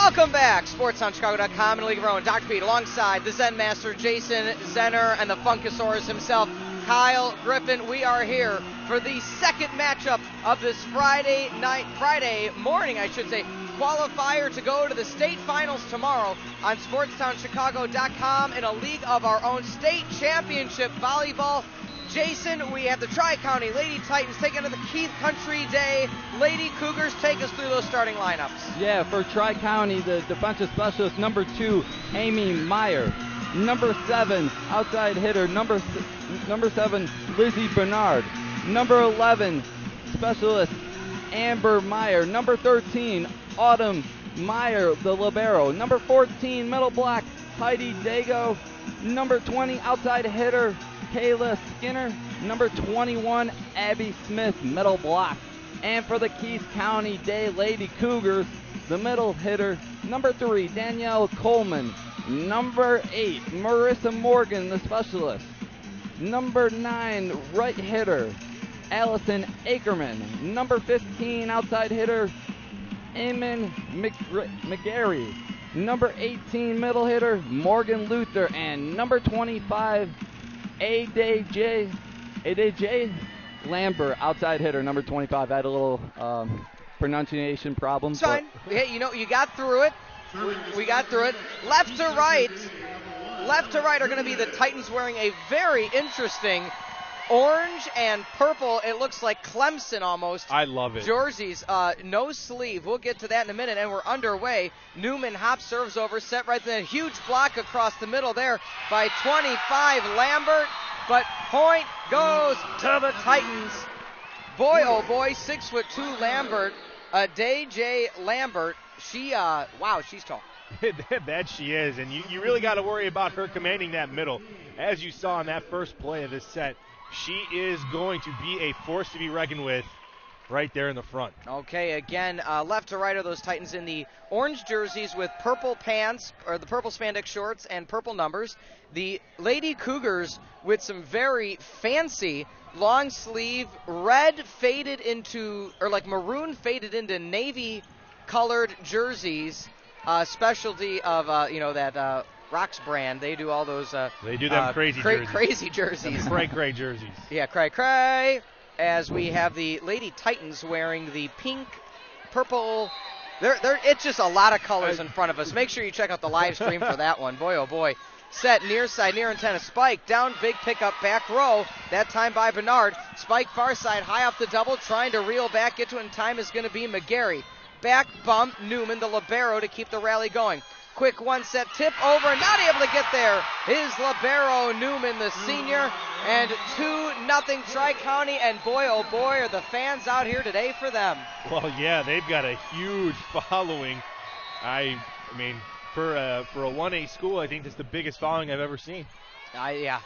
Welcome back. SportsOnChicago.com and League of Our Own. Dr. Pete alongside the Zen Master Jason Zenner and the Funkasaurus himself, Kyle Griffin. We are here for the second matchup of this Friday morning, qualifier to go to the state finals tomorrow on SportsTownChicago.com in a League of Our Own state championship volleyball. Jason, we have the Tri-County Lady Titans taking on the Keith Country Day Lady Cougars. Take us through those starting lineups. Yeah, for Tri-County, the defensive specialist, number 2, Amy Meyer. Number 7, outside hitter, number 7, Lizzie Bernard. Number 11, specialist, Amber Meyer. Number 13, Autumn Meyer, the libero. Number 14, middle block, Heidi Dago. Number 20, outside hitter, Kayla Skinner. Number 21, Abby Smith, middle block. And for the Keith County Day Lady Cougars, the middle hitter, number 3, Danielle Coleman. Number 8, Marissa Morgan, the specialist. Number 9, right hitter, Allison Ackerman. Number 15, outside hitter, Eamon McGarry. Number 18, middle hitter, Morgan Luther. And number 25, AJ Lambert, outside hitter, number 25. I had a little pronunciation problem. It's fine. Hey, you got through it. We got through it. Left to right are going to be the Titans wearing a very interesting orange and purple. It looks like Clemson almost. I love it. Jerseys, no sleeve. We'll get to that in a minute, and we're underway. Newman hop serves over, set right there. Huge block across the middle there by 25 Lambert, but point goes to the Titans. Boy, oh boy, 6'2" Lambert, DJ Lambert. She's tall. That she is, and you really got to worry about her commanding that middle. As you saw in that first play of this set, she is going to be a force to be reckoned with right there in the front. Okay, again, left to right are those Titans in the orange jerseys with purple pants, or the purple spandex shorts and purple numbers. The Lady Cougars with some very fancy long sleeve red faded into, or like maroon faded into navy colored jerseys, specialty of that Rocks brand. They do all those. They do them crazy jerseys. Cray jerseys. Yeah, cray. As we have the Lady Titans wearing the pink, purple. It's just a lot of colors in front of us. Make sure you check out the live stream for that one. Boy, oh boy. Set near side, near antenna. Spike down, big pickup, back row. That time by Bernard. Spike far side, high off the double, trying to reel back. Get to it in time is going to be McGarry. Back bump, Newman, the libero, to keep the rally going. Quick one-set tip over, not able to get there is libero Newman, the senior, and 2-0 Tri-County, and boy, oh boy, are the fans out here today for them. Well, yeah, they've got a huge following. I mean, for a 1A school, I think that's the biggest following I've ever seen. Yeah.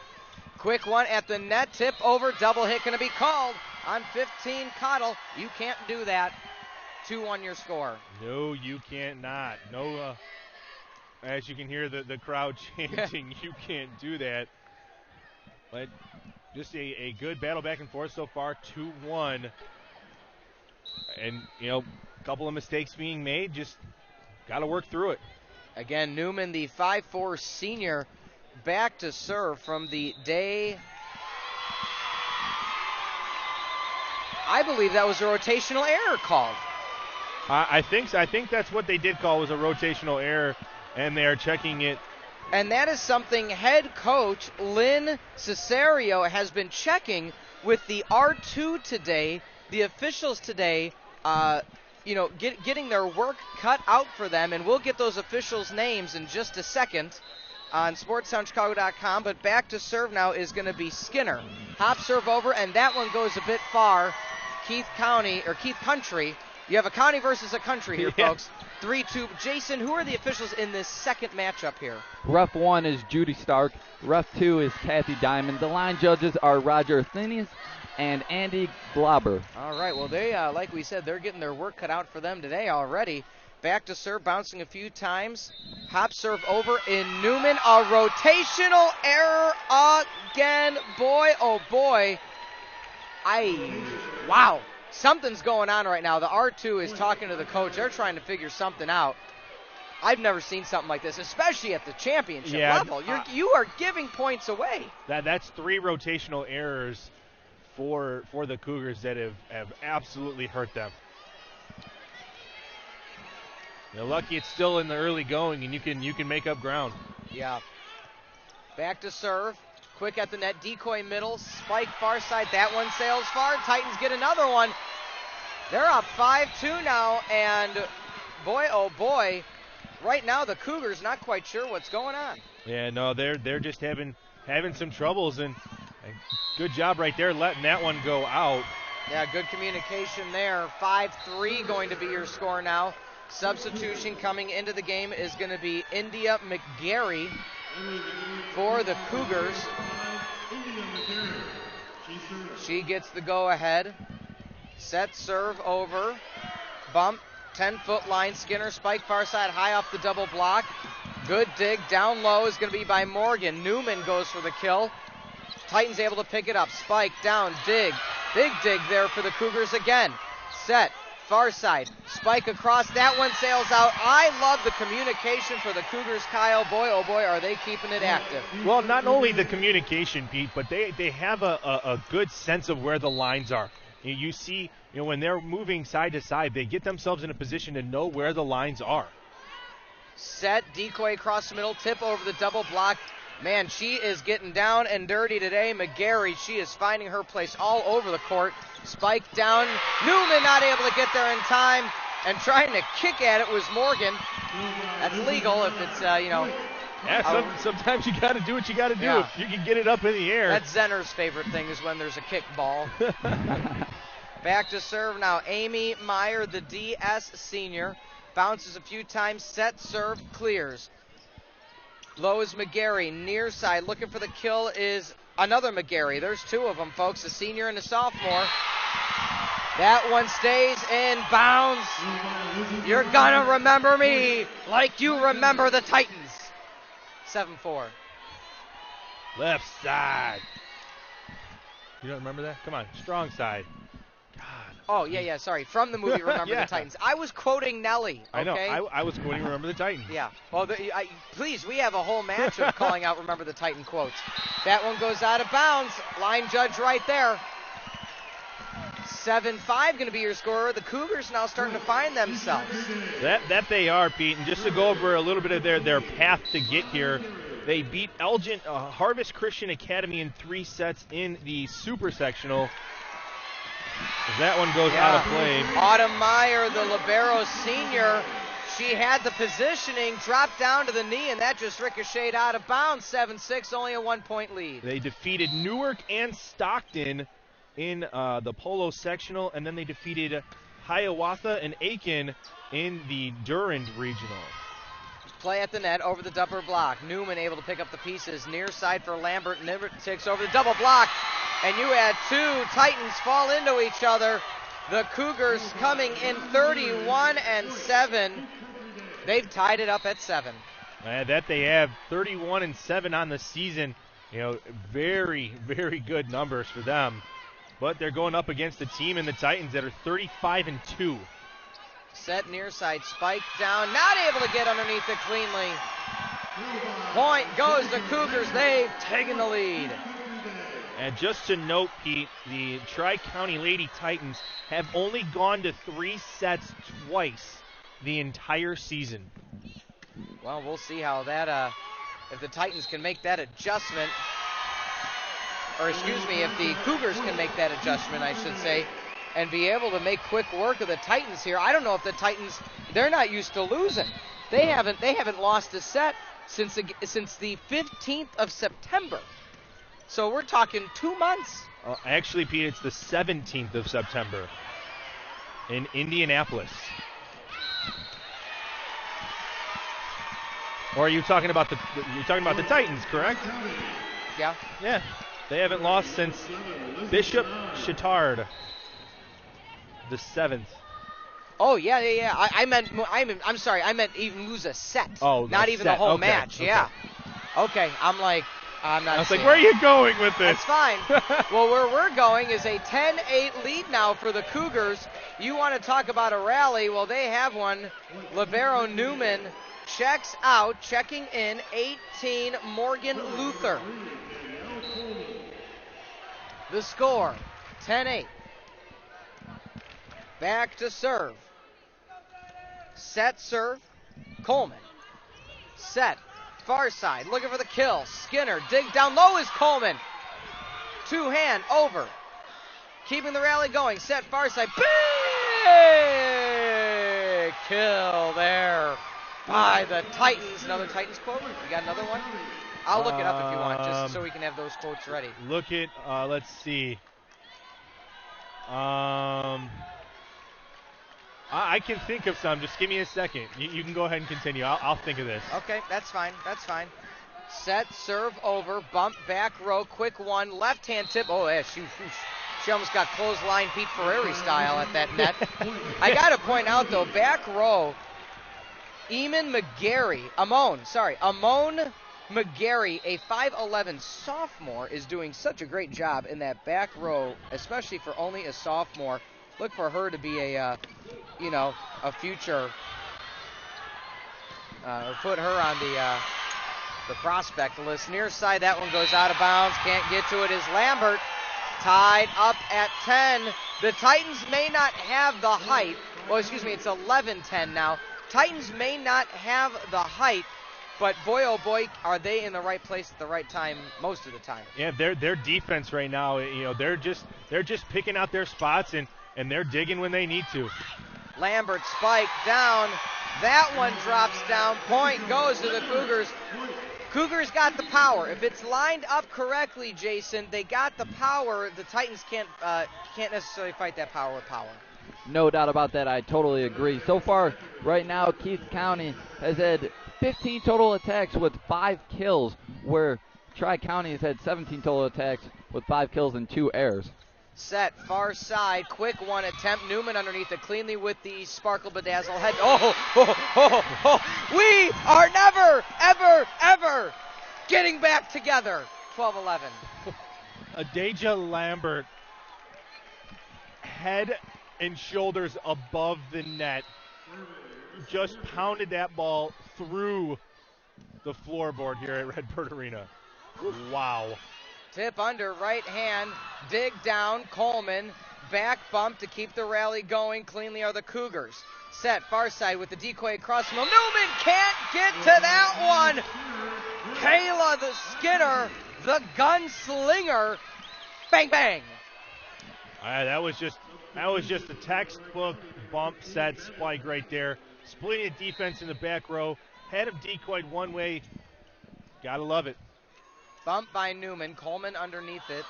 Quick one at the net, tip over, double hit going to be called on 15, Cottle. You can't do that. 2-1 your score. No, you can't not. No, as you can hear the crowd chanting, you can't do that. But just a good battle back and forth so far, 2-1. And, a couple of mistakes being made, just got to work through it. Again, Newman, the 5'4" senior, back to serve from the day. I believe that was a rotational error called. I think that's what they did call was a rotational error, and they are checking it. And that is something head coach Lynn Cesario has been checking with the R2 today, the officials today, getting their work cut out for them, and we'll get those officials' names in just a second on SportsTownChicago.com. But back to serve now is going to be Skinner. Hop serve over, and that one goes a bit far. Keith Country. You have a county versus a country here, folks. 3-2. Jason, who are the officials in this second matchup here? Ref 1 is Judy Stark. Ref 2 is Kathy Diamond. The line judges are Roger Thinius and Andy Glauber. All right, well, they, like we said, they're getting their work cut out for them today already. Back to serve, bouncing a few times. Hop serve over in Newman. A rotational error again. Boy, oh boy. Wow. Something's going on right now. The R2 is talking to the coach. They're trying to figure something out. I've never seen something like this, especially at the championship level. You are giving points away. That's 3 rotational errors for the Cougars that have absolutely hurt them. You're lucky it's still in the early going, and you can make up ground. Yeah. Back to serve. Quick at the net. Decoy middle. Spike far side. That one sails far. Titans get another one. They're up 5-2 now, and boy, oh boy, right now the Cougars not quite sure what's going on. Yeah, no, they're just having some troubles, and good job right there letting that one go out. Yeah, good communication there. 5-3 going to be your score now. Substitution coming into the game is going to be India McGarry for the Cougars. She gets the go-ahead. Set serve over. Bump. 10-foot line. Skinner spike far side high off the double block. Good dig. Down low is going to be by Morgan. Newman goes for the kill. Titans able to pick it up. Spike down. Dig. Big dig there for the Cougars again. Set. Far side. Spike across. That one sails out. I love the communication for the Cougars, Kyle. Boy, oh boy, are they keeping it active. Well, not only the communication, Pete, but they have a good sense of where the lines are. You see, when they're moving side to side, they get themselves in a position to know where the lines are. Set. Decoy across the middle. Tip over the double block. Man, she is getting down and dirty today. McGarry, she is finding her place all over the court. Spike down. Newman not able to get there in time. And trying to kick at it was Morgan. That's legal if it's, Yeah, sometimes you got to do what you got to do. Yeah. If you can get it up in the air. That's Zenner's favorite thing is when there's a kick ball. Back to serve now. Amy Meyer, the DS senior. Bounces a few times. Set serve. Clears. Low is McGarry, near side. Looking for the kill is another McGarry. There's 2 of them, folks, a senior and a sophomore. That one stays in bounds. You're going to remember me like you remember the Titans. 7-4. Left side. You don't remember that? Come on, strong side. God. Oh, yeah, sorry. From the movie Remember the Titans. I was quoting Nelly, okay? I know. I was quoting Remember the Titans. Yeah. Well, please, we have a whole match of calling out Remember the Titan quotes. That one goes out of bounds. Line judge right there. 7-5 going to be your score. The Cougars now starting to find themselves. That they are, Pete. And just to go over a little bit of their path to get here, they beat Elgin Harvest Christian Academy in 3 sets in the Super Sectional. That one goes out of play. Autumn Meyer, the libero senior, she had the positioning, dropped down to the knee, and that just ricocheted out of bounds. 7-6, only a 1-point lead. They defeated Newark and Stockton in the Polo Sectional, and then they defeated Hiawatha and Aiken in the Durand Regional. Play at the net over the double block. Newman able to pick up the pieces. Near side for Lambert. Lambert takes over the double block. And you had 2 Titans fall into each other. The Cougars coming in 31-7. They've tied it up at 7. That they have 31-7 on the season. Very, very good numbers for them. But they're going up against a team in the Titans that are 35-2. Set near side, spike down, not able to get underneath it cleanly. Point goes to Cougars. They've taken the lead. And just to note, Pete, the Tri-County Lady Titans have only gone to 3 sets twice the entire season. Well, we'll see how that, if the Titans can make that adjustment, or excuse me, if the Cougars can make that adjustment, I should say, and be able to make quick work of the Titans here. I don't know if the Titans, they're not used to losing. They haven't lost a set since the 15th of September. So we're talking 2 months. Actually, Pete, it's the 17th of September in Indianapolis. Or are you talking about the Titans, correct? Yeah. Yeah. They haven't lost since Bishop Chittard, the 7th. Oh, yeah. I'm sorry. I meant even lose a set. Oh, not even the whole okay. match. Okay. Yeah. Okay. I'm not. I was like, where are you going with this? That's fine. Well, where we're going is a 10-8 lead now for the Cougars. You want to talk about a rally? Well, they have one. Libero Newman, checks out, checking in, 18, Morgan Luther. The score, 10-8. Back to serve. Set serve, Coleman. Set, far side, looking for the kill. Skinner, dig down low is Coleman. Two-hand, over. Keeping the rally going, set, far side. Big kill there by the Titans. Another Titans quote? You got another one? I'll look it up if you want, just so we can have those quotes ready. Look at, let's see. I can think of some. Just give me a second. You can go ahead and continue. I'll think of this. Okay, that's fine. That's fine. Set, serve over, bump, back row, quick one, left-hand tip. Oh, yeah, she almost got clothesline Pete Ferreri style at that net. I got to point out, though, back row, Amon McGarry, a 5'11 sophomore, is doing such a great job in that back row, especially for only a sophomore. Look for her to be a future, or put her on the prospect list. Near side, that one goes out of bounds. Can't get to it is Lambert. Tied up at 10. The Titans may not have the height. Well, excuse me, it's 11-10 now. Titans may not have the height, but boy, oh boy, are they in the right place at the right time most of the time. Yeah, their defense right now, they're just picking out their spots and they're digging when they need to. Lambert spike down. That one drops down. Point goes to the Cougars. Cougars got the power. If it's lined up correctly, Jason, they got the power. The Titans can't necessarily fight that power with power. No doubt about that. I totally agree. So far, right now, Keith County has had 15 total attacks with 5 kills, where Tri-County has had 17 total attacks with 5 kills and 2 errors. Set, far side, quick one attempt. Newman underneath it cleanly with the sparkle bedazzle head. We are never, ever, ever getting back together. 12-11. Adaja Lambert, head and shoulders above the net, just pounded that ball through the floorboard here at Redbird Arena. Wow. Tip under, right hand, dig down, Coleman, back bump to keep the rally going. Cleanly are the Cougars. Set, far side with the decoy across from Newman, can't get to that one. Kayla the Skinner, the gunslinger, bang, bang. That was just a textbook bump set spike right there. Splitting the defense in the back row, had him decoyed one way. Gotta love it. Bump by Newman, Coleman underneath it.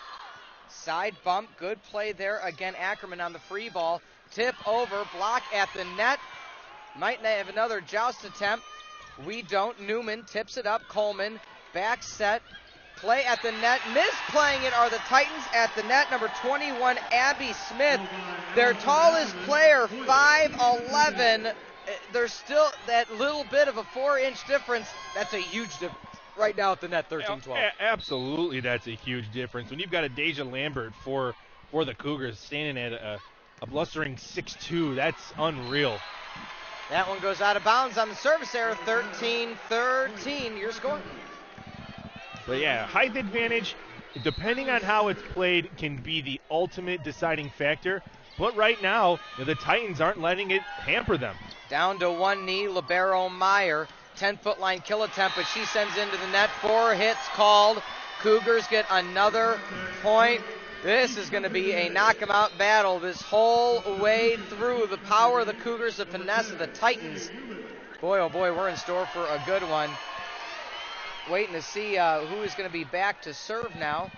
Side bump, good play there. Again, Ackerman on the free ball. Tip over, block at the net. Might have another joust attempt. We don't. Newman tips it up. Coleman, back set. Play at the net. Misplaying it are the Titans at the net. Number 21, Abby Smith. Their tallest player, 5'11". There's still that little bit of a 4-inch difference. That's a huge difference. Right now at the net, 13-12. Absolutely, that's a huge difference. When you've got Adaja Lambert for the Cougars standing at a blustering 6'2", that's unreal. That one goes out of bounds on the service error, 13-13, your score. But yeah, height advantage, depending on how it's played, can be the ultimate deciding factor. But right now, the Titans aren't letting it hamper them. Down to one knee, libero Meyer. 10-foot line kill attempt, but she sends into the net. 4 hits called. Cougars get another point. This is going to be a knock-em-out battle this whole way through. The power of the Cougars, the finesse of the Titans. Boy, oh boy, we're in store for a good one. Waiting to see who is going to be back to serve now.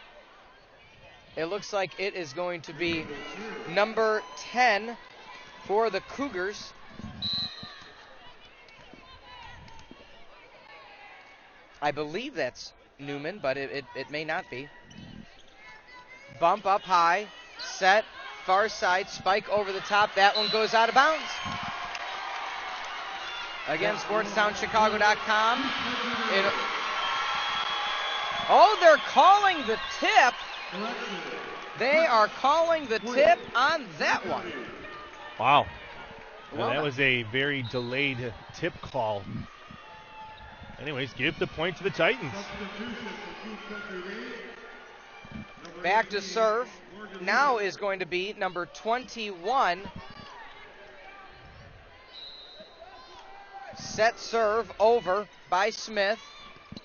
It looks like it is going to be number 10 for the Cougars. I believe that's Newman, but it may not be. Bump up high, set, far side, spike over the top. That one goes out of bounds. Again, SportsTownChicago.com. They're calling the tip. They are calling the tip on that one. Wow. Well, that was a very delayed tip call. Anyways, give the point to the Titans. Back to serve. Now is going to be number 21. Set serve over by Smith.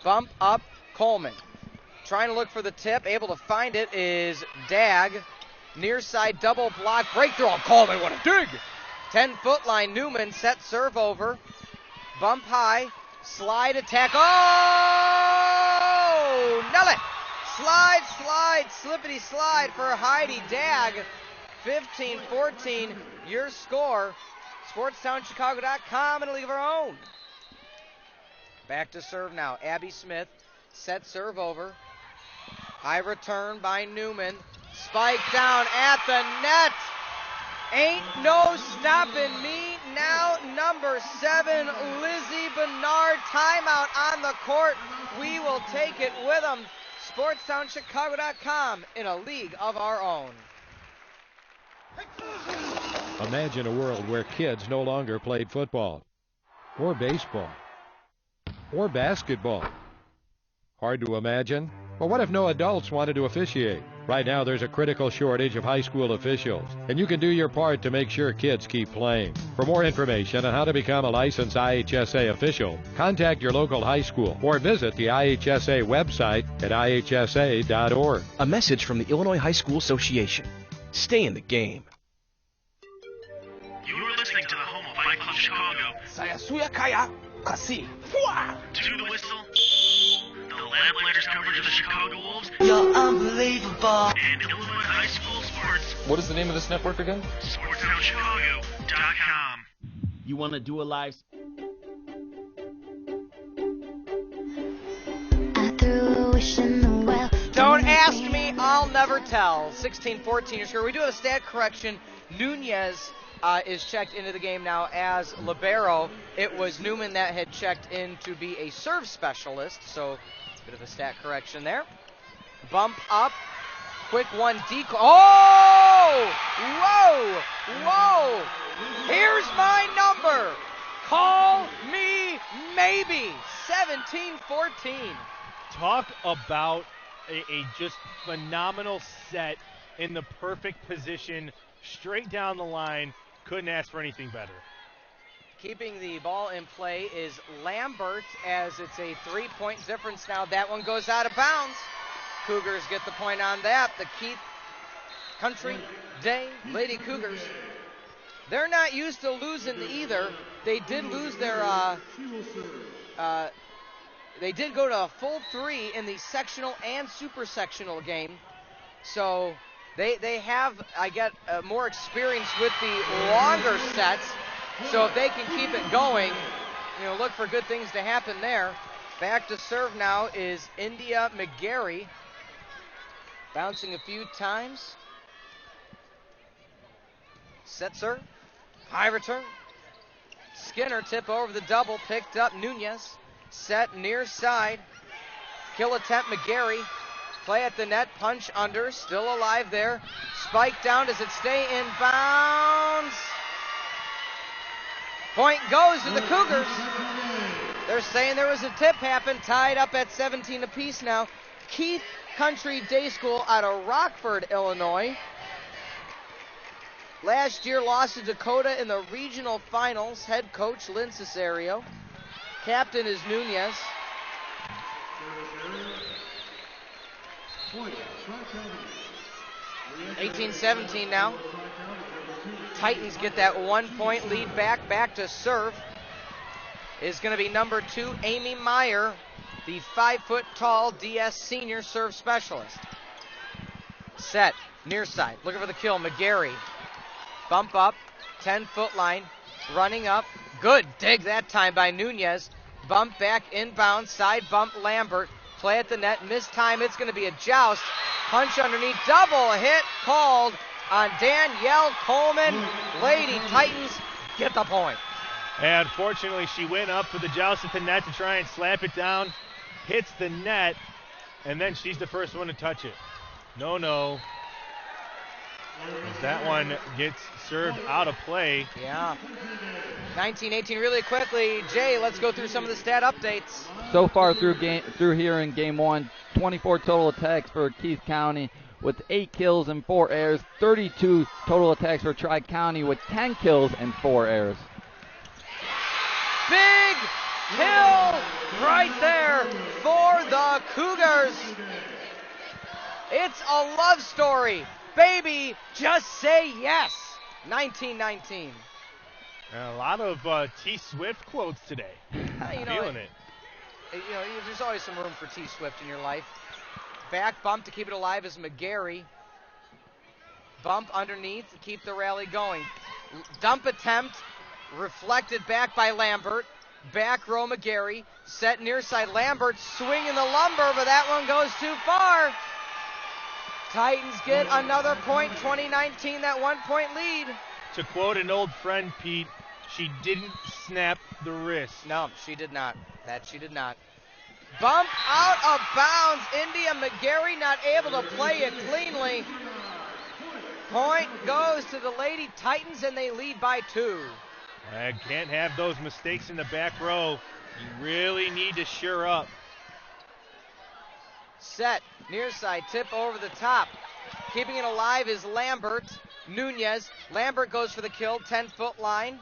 Bump up Coleman. Trying to look for the tip. Able to find it is Dag. Near side double block. Breakthrough on Coleman. What a dig! 10-foot line. Newman. Set serve over. Bump high. Slide attack. Oh! Nail it! Slide, slippity slide for Heidi Dag. 15-14, your score. SportsTownChicago.com and a league of our own. Back to serve now. Abby Smith, set serve over. High return by Newman. Spike down at the net. Ain't no stopping me. Now number 7, Lizzie Bernard. Timeout on the court. We will take it with them. SportsTownChicago.com in a league of our own. Imagine a world where kids no longer played football, or baseball, or basketball. Hard to imagine? Well, what if no adults wanted to officiate? Right now, there's a critical shortage of high school officials, and you can do your part to make sure kids keep playing. For more information on how to become a licensed IHSA official, contact your local high school or visit the IHSA website at ihsa.org. A message from the Illinois High School Association. Stay in the game. You're listening to the home of Fight Club Chicago. Saya suya kaya kasi. To the whistle. The Lamplighters coverage of the Chicago Wolves. You're unbelievable. And Illinois High School Sports. What is the name of this network again? SportsTownChicago.com. You want to do a live? Don't ask me, I'll never tell. 16-14 your score. We do have a stat correction. Nunez is checked into the game now as libero. It was Newman that had checked in to be a serve specialist, so bit of a stat correction there. Bump up, quick one, decoy. Oh! Whoa! Whoa! Here's my number. Call me maybe. 17-14. Talk about a just phenomenal set in the perfect position, straight down the line. Couldn't ask for anything better. Keeping the ball in play is Lambert, as it's a 3-point difference now. That one goes out of bounds. Cougars get the point on that. The Keith Country Day Lady Cougars. They're not used to losing either. They did lose their they did go to a full 3 in the sectional and super sectional game. So they have, I get more experience with the longer sets. So if they can keep it going, look for good things to happen there. Back to serve now is India McGarry. Bouncing a few times. Set serve. High return. Skinner tip over the double. Picked up Nunez. Set near side. Kill attempt McGarry. Play at the net. Punch under. Still alive there. Spike down. Does it stay in bounds? Point goes to the Cougars. They're saying there was a tip happen. Tied up at 17 apiece now. Keith Country Day School out of Rockford, Illinois. Last year lost to Dakota in the regional finals. Head coach Lynn Cesario. Captain is Nunez. Point, 18-17 now. Titans get that 1-point lead back to serve. Is going to be number 2, Amy Meyer, the 5-foot-tall DS senior serve specialist. Set, near side, looking for the kill, McGarry. Bump up, 10-foot line, running up. Good dig that time by Nunez. Bump back inbound, side bump Lambert. Play at the net, missed time. It's going to be a joust. Punch underneath, double hit called on Danielle Coleman. Lady Titans get the point. And unfortunately, she went up for the joust at the net to try and slap it down. Hits the net, and then she's the first one to touch it. No. As that one gets served out of play. Yeah. 19-18 really quickly. Jay, let's go through some of the stat updates. So far through here in game one, 24 total attacks for Keith County with 8 kills and 4 errors. 32 total attacks for Tri-County with 10 kills and 4 errors. Big kill right there for the Cougars. It's a love story. Baby, just say yes. 19-19. A lot of T. Swift quotes today. Feeling it. There's always some room for T. Swift in your life. Back bump to keep it alive is McGarry. Bump underneath to keep the rally going. Dump attempt reflected back by Lambert. Back row McGarry. Set near side. Lambert swinging the lumber, but that one goes too far. Titans get another point. 2019, that 1-point lead. To quote an old friend, Pete, she didn't snap the wrist. No, she did not. That she did not. Bump out of bounds. India McGarry not able to play it cleanly. Point goes to the Lady Titans, and they lead by 2. I can't have those mistakes in the back row. You really need to sure up. Set, near side, tip over the top. Keeping it alive is Lambert. Nunez. Lambert goes for the kill, 10-foot line.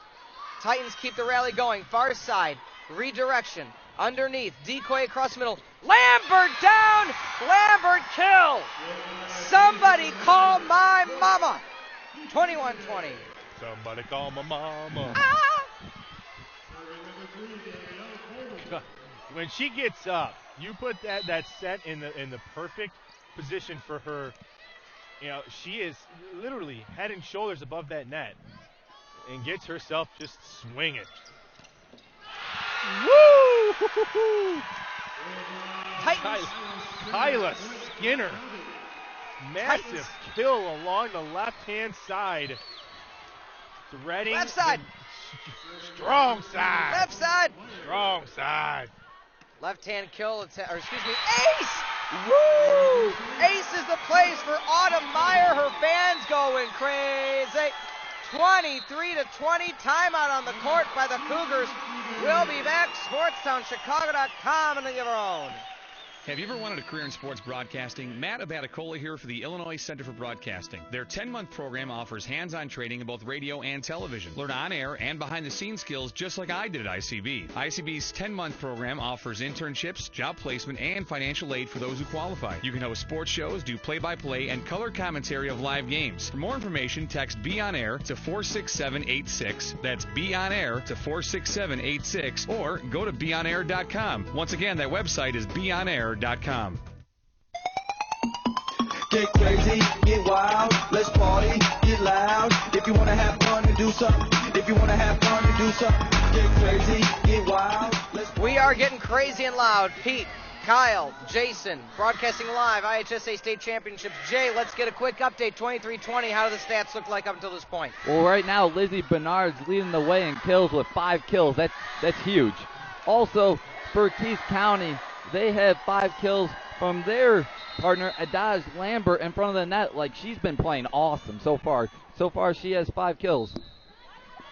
Titans keep the rally going. Far side, redirection. Underneath, decoy across the middle. Lambert down! Lambert kill! Somebody call my mama! 21-20. Somebody call my mama. When she gets up, you put that set in the perfect position for her. She is literally head and shoulders above that net and gets herself just swinging. Woo! Titans. Kyla Skinner. Massive Titans. kill along the left-hand side. Threading. Left side. Strong side. Left side. Strong side. Left-hand kill, ace! Woo! Ace is the place for Autumn Meyer. Her fans going crazy. 23-20, timeout on the court by the Cougars. We'll be back. SportsTownChicago.com and the Give Our Own. Have you ever wanted a career in sports broadcasting? Matt Abaticola here for the Illinois Center for Broadcasting. Their 10-month program offers hands-on training in both radio and television. Learn on-air and behind-the-scenes skills just like I did at ICB. ICB's 10-month program offers internships, job placement, and financial aid for those who qualify. You can host sports shows, do play-by-play, and color commentary of live games. For more information, text Be On Air to 46786. That's Be On Air to 46786, or go to beonair.com. Once again, that website is beonair.com. Get crazy, get wild, let's party, get loud. If you wanna have fun and do something, get crazy, get wild. We are getting crazy and loud. Pete, Kyle, Jason, broadcasting live, IHSA State Championships. Jay, let's get a quick update. 23-20, how do the stats look like up until this point? Well, right now, Lizzie Bernard's leading the way in kills with 5 kills. That's huge. Also, for Keith County, they have 5 kills from their partner, Adaj Lambert, in front of the net. Like, she's been playing awesome so far. So far, she has 5 kills.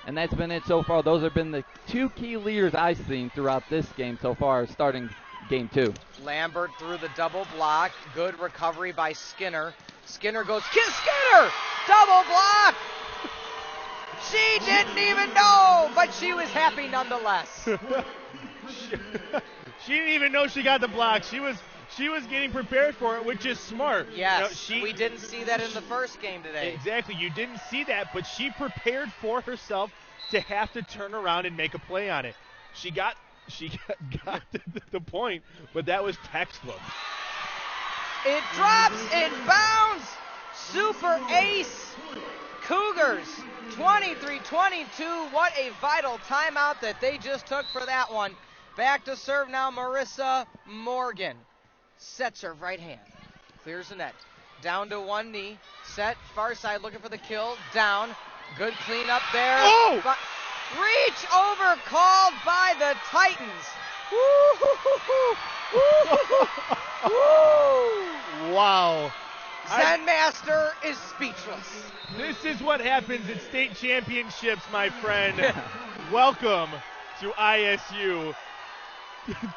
And that's been it so far. Those have been the 2 key leaders I've seen throughout this game so far, starting game 2. Lambert through the double block. Good recovery by Skinner. Skinner goes, Skinner! Double block! She didn't even know, but she was happy nonetheless. She didn't even know she got the block. She was getting prepared for it, which is smart. Yes, we didn't see that in the first game today. Exactly, you didn't see that, but she prepared for herself to have to turn around and make a play on it. She got the point, but that was textbook. It drops, it bounds. Super ace. Cougars 23-22. What a vital timeout that they just took for that one. Back to serve now, Marissa Morgan. Sets her right hand. Clears the net. Down to one knee. Set. Far side looking for the kill. Down. Good cleanup there. Oh! Reach over called by the Titans. Wow. Zen Master is speechless. This is what happens at state championships, my friend. Welcome to ISU.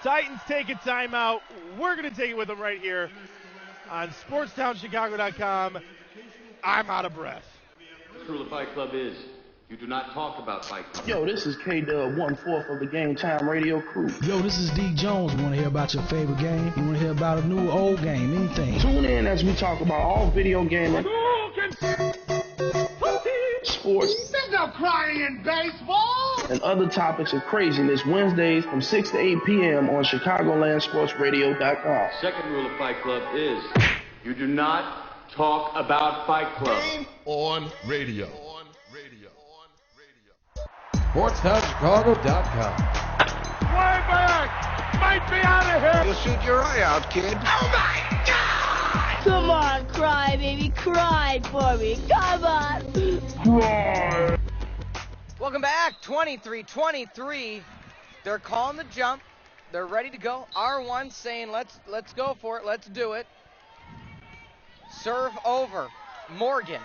Titans take a timeout. We're going to take it with them right here on SportsTownChicago.com. I'm out of breath. The rule of Fight Club is you do not talk about Fight Club. Yo, this is K-Dub, 1/4 of the Game Time Radio crew. Yo, this is D. Jones. Want to hear about your favorite game? You want to hear about a new, old game, anything? Tune in as we talk about all video gaming, sports, there's no crying in baseball, and other topics of craziness Wednesdays from 6 to 8 p.m. on ChicagolandSportsRadio.com. Second rule of Fight Club is you do not talk about Fight Club. Game on radio. SportsTownChicago.com. Way back! Might be out of here! You'll shoot your eye out, kid. Oh my God! Come on, cry, baby, cry for me. Come on. Cry. Welcome back, 23-23. They're calling the jump. They're ready to go. R1 saying, let's go for it. Let's do it. Serve over. Morgan.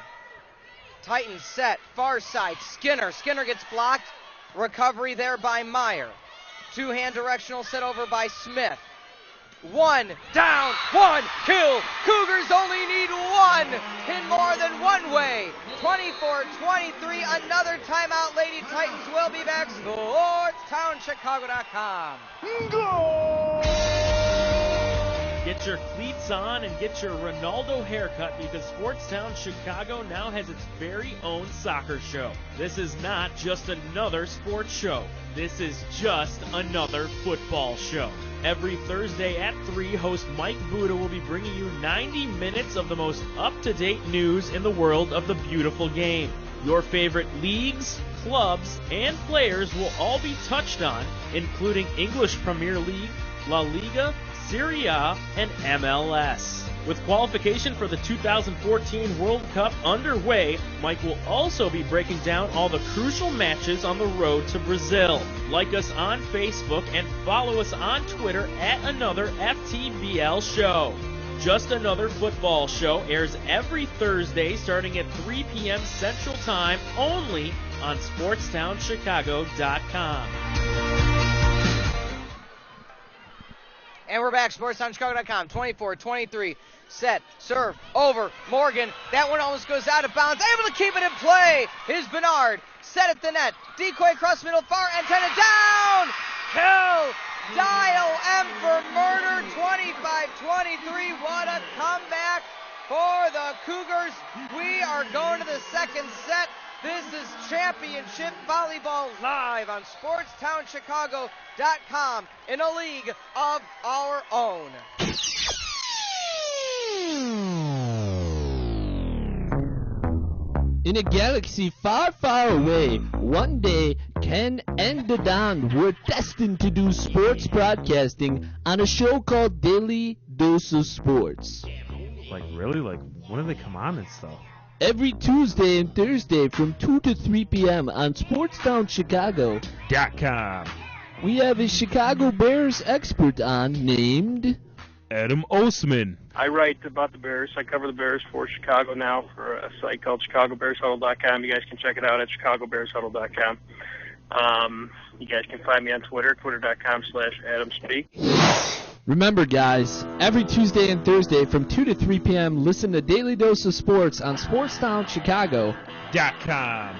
Titans set. Far side. Skinner. Skinner gets blocked. Recovery there by Meyer. Two-hand directional set over by Smith. One down, one kill. Cougars only need one in more than one way. 24-23, another timeout. Lady Titans will be back. SportsTownChicago.com. Go! Get your cleats on and get your Ronaldo haircut because Sportstown Chicago now has its very own soccer show. This is not just another sports show. This is just another football show. Every Thursday at 3, host Mike Buda will be bringing you 90 minutes of the most up-to-date news in the world of the beautiful game. Your favorite leagues, clubs, and players will all be touched on, including English Premier League, La Liga, Serie A, and MLS. With qualification for the 2014 World Cup underway, Mike will also be breaking down all the crucial matches on the road to Brazil. Like us on Facebook and follow us on Twitter at Another FTBL Show. Just Another Football Show airs every Thursday starting at 3 p.m. Central Time only on SportsTownChicago.com. And we're back, SportsTownChicago.com, 24-23, set, serve, over, Morgan, that one almost goes out of bounds, able to keep it in play, is Bernard, set at the net, decoy across middle, far antenna, down, kill, dial M for murder, 25-23, what a comeback for the Cougars. We are going to the second set. This is Championship Volleyball live on SportsTownChicago.com in a league of our own. In a galaxy far, far away, one day, Ken and the Don were destined to do sports broadcasting on a show called Daily Dose of Sports. Like, really? Like, when do they come on and stuff? Every Tuesday and Thursday from 2 to 3 p.m. on SportsTownChicago.com. We have a Chicago Bears expert on named Adam Osman. I write about the Bears. I cover the Bears for Chicago now for a site called ChicagoBearsHuddle.com. You guys can check it out at ChicagoBearsHuddle.com. You guys can find me on Twitter, twitter.com/AdamSpeak. Remember, guys, every Tuesday and Thursday from 2 to 3 p.m., listen to Daily Dose of Sports on SportsTownChicago.com.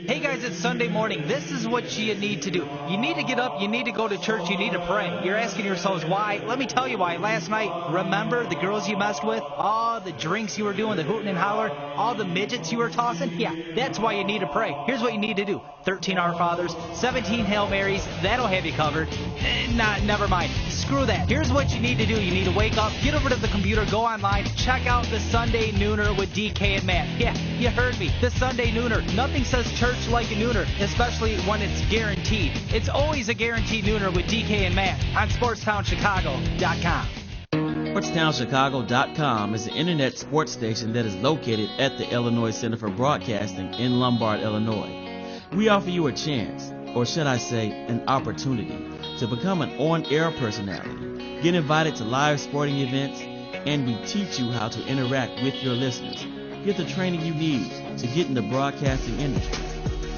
Hey guys, it's Sunday morning. This is what you need to do. You need to get up, you need to go to church, you need to pray. You're asking yourselves why? Let me tell you why. Last night, remember the girls you messed with? All the drinks you were doing, the hooting and holler, all the midgets you were tossing? Yeah, that's why you need to pray. Here's what you need to do. 13 Our Fathers, 17 Hail Marys, that'll have you covered. Never mind. Screw that. Here's what you need to do. You need to wake up, get over to the computer, go online, check out the Sunday Nooner with DK and Matt. Yeah, you heard me. The Sunday Nooner. Nothing says church like a nooner, especially when it's guaranteed. It's always a guaranteed nooner with DK and Matt on SportsTownChicago.com. SportsTownChicago.com is an internet sports station that is located at the Illinois Center for Broadcasting in Lombard, Illinois. We offer you a chance, or should I say, an opportunity, to become an on-air personality. Get invited to live sporting events, and we teach you how to interact with your listeners. Get the training you need to get in the broadcasting industry.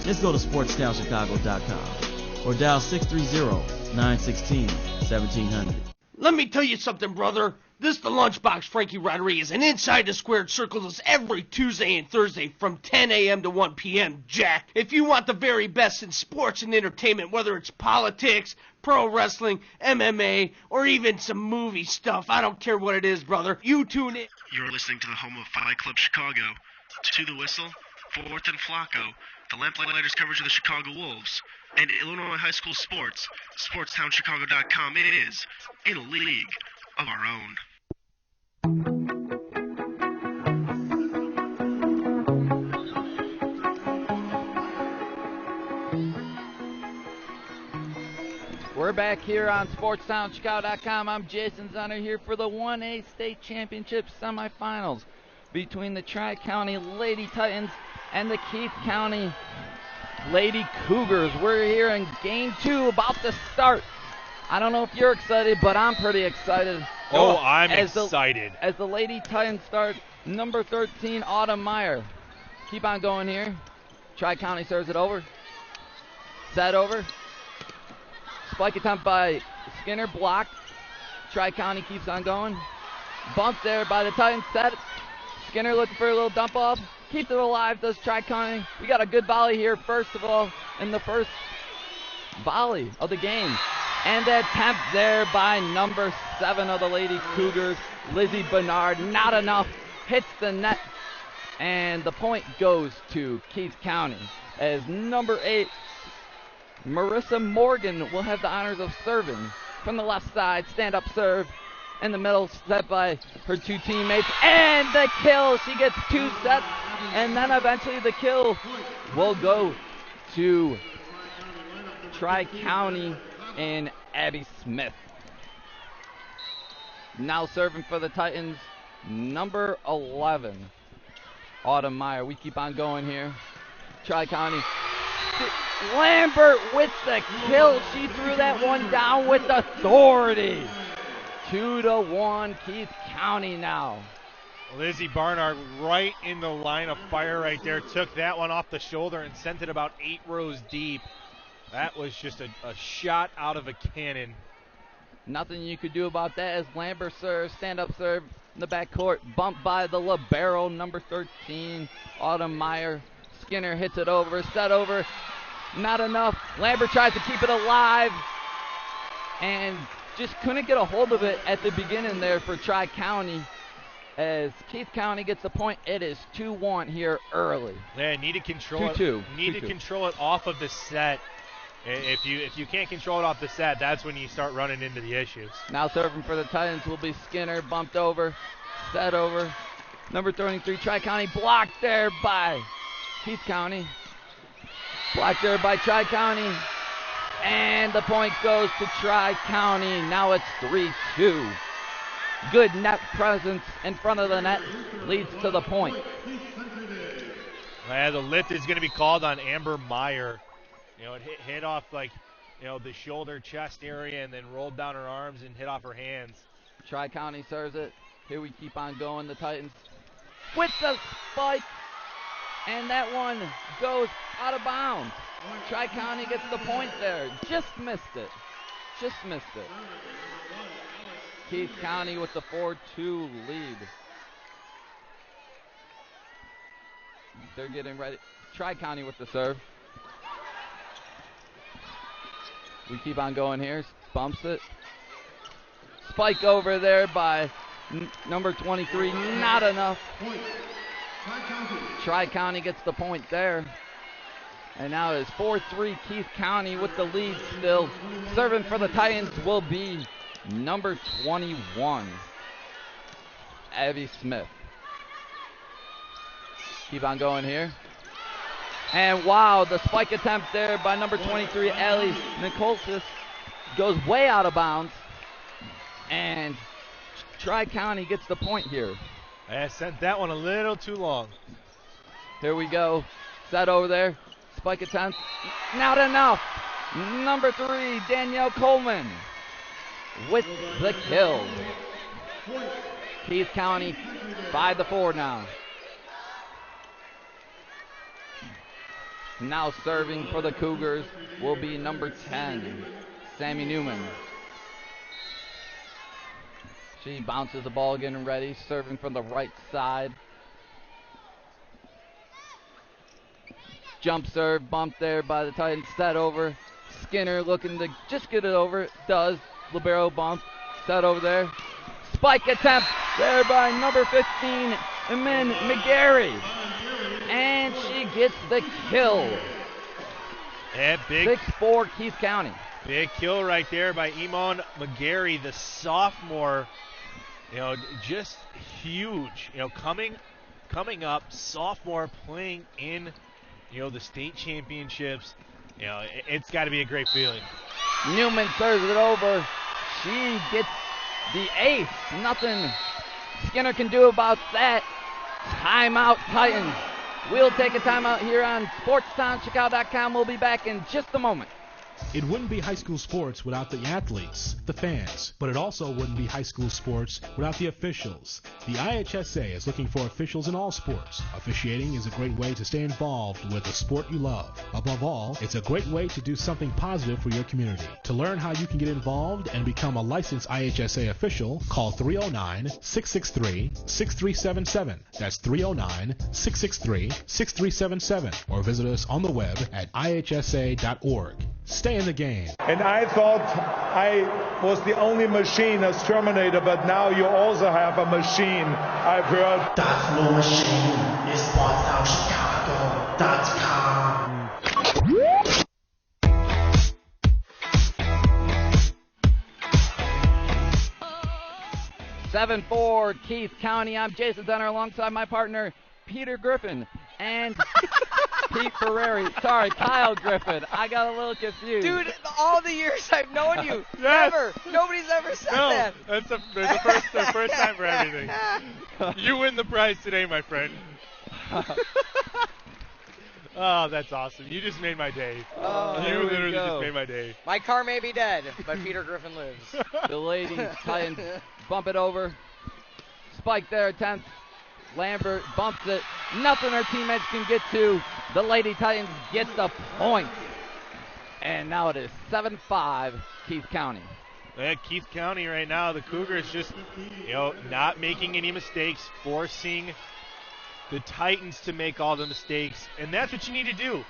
Just go to sportstownchicago.com or dial 630-916-1700. Let me tell you something, brother. This the Lunchbox Frankie Rodriguez, and Inside the Squared circles us every Tuesday and Thursday from 10 a.m. to 1 p.m., Jack. If you want the very best in sports and entertainment, whether it's politics, pro wrestling, MMA, or even some movie stuff, I don't care what it is, brother. You tune in. You're listening to the home of Fight Club Chicago. To the Whistle, Fourth and Flacco, the Lamplighters coverage of the Chicago Wolves, and Illinois high school sports. SportsTownChicago.com is in a league of our own. We're back here on SportsTownChicago.com. I'm Jason Zunner here for the 1A State Championship semifinals between the Tri-County Lady Titans and the Keith County Lady Cougars. We're here in Game 2, about to start. I don't know if you're excited, but I'm pretty excited. Oh, I'm excited. As the Lady Titans start, number 13, Autumn Meyer. Keep on going here. Tri-County serves it over. Set over. Spike attempt by Skinner, blocked. Tri-County keeps on going. Bumped there by the Titans. Set. Skinner looking for a little dump off. Keeps it alive, does Tri-County. We got a good volley here, first of all, in the first volley of the game. And the attempt there by number 7 of the Lady Cougars, Lizzie Bernard. Not enough. Hits the net. And the point goes to Keith County as number 8, Marissa Morgan, will have the honors of serving from the left side. Stand-up serve in the middle, set by her 2 teammates. And the kill. She gets 2 sets. And then eventually the kill will go to Tri-County and Abby Smith. Now serving for the Titans, number 11, Autumn Meyer. We keep on going here. Tri-County. Lambert with the kill. She threw that one down with authority. 2-1, Keith County now. Lizzie Barnard right in the line of fire right there. Took that one off the shoulder and sent it about 8 rows deep. That was just a shot out of a cannon. Nothing you could do about that as Lambert serves, stand-up serve in the backcourt. Bumped by the libero, number 13, Autumn Meyer. Skinner hits it over, set over. Not enough. Lambert tries to keep it alive and just couldn't get a hold of it at the beginning there for Tri-County. As Keith County gets the point, it is 2-1 here early. Yeah, need to control it. 2-2. Need to control it off of the set. If you can't control it off the set, that's when you start running into the issues. Now serving for the Titans will be Skinner, bumped over, set over. Number 33, Tri-County, blocked there by Keith County. Blocked there by Tri-County. And the point goes to Tri-County. Now it's 3-2. Good net presence in front of the net leads to the point. The lift is going to be called on Amber Meyer. You know, it hit off the shoulder, chest area, and then rolled down her arms and hit off her hands. Tri-County serves it. Here we keep on going. The Titans with the spike. And that one goes out of bounds. Tri-County gets the point there. Just missed it. Just missed it. Keith County with the 4-2 lead. They're getting ready. Tri-County with the serve. We keep on going here. Bumps it. Spike over there by number 23. Not enough. Tri-County gets the point there. And now it is 4-3. Keith County with the lead still. Serving for the Titans will be number 21, Abby Smith. Keep on going here. And wow, the spike attempt there by number 23, Allie Nicolsis, goes way out of bounds. And Tri-County gets the point here. I sent that one a little too long. Here we go. Set over there. Spike attempt. Not enough. Number 3, Danielle Coleman with the kill. Keith County 5-4 now. Now serving for the Cougars will be number 10, Sammy Newman. She bounces the ball, getting ready, serving from the right side. Jump serve, bump there by the Titans, set over. Skinner looking to just get it over, does. Libero bump, set over there. Spike attempt there by number 15, Emin McGarry. And she gets the kill. Yeah, big 6-4 Keith County. Big kill right there by Emon McGarry, the sophomore. Just huge. Coming up, sophomore playing in, the state championships. It's got to be a great feeling. Newman serves it over. She gets the ace. Nothing Skinner can do about that. Timeout Titans. We'll take a timeout here on SportsTownChicago.com. We'll be back in just a moment. It wouldn't be high school sports without the athletes, the fans, but it also wouldn't be high school sports without the officials. The IHSA is looking for officials in all sports. Officiating is a great way to stay involved with the sport you love. Above all, it's a great way to do something positive for your community. To learn how you can get involved and become a licensed IHSA official, call 309-663-6377. That's 309-663-6377. Or visit us on the web at ihsa.org. Stay in the game. And I thought I was the only machine as Terminator, but now you also have a machine, I've heard. That's no machine. It's SportsTownChicago.com. 7-4 Keith County. I'm Jason Dunner alongside my partner Peter Griffin and Pete Ferrari. Sorry, Kyle Griffin. I got a little confused. Dude, all the years I've known you, never. Nobody's ever said that. That's the first time for everything. You win the prize today, my friend. Oh, that's awesome. You just made my day. Oh, you literally just made my day. My car may be dead, but Peter Griffin lives. The ladies, Titans, bump it over. Spike there, attempt. Lambert bumps it. Nothing her teammates can get to. The Lady Titans get the point. And now it is 7-5 Keith County. Yeah, Keith County right now, the Cougars just, not making any mistakes, forcing the Titans to make all the mistakes, and that's what you need to do.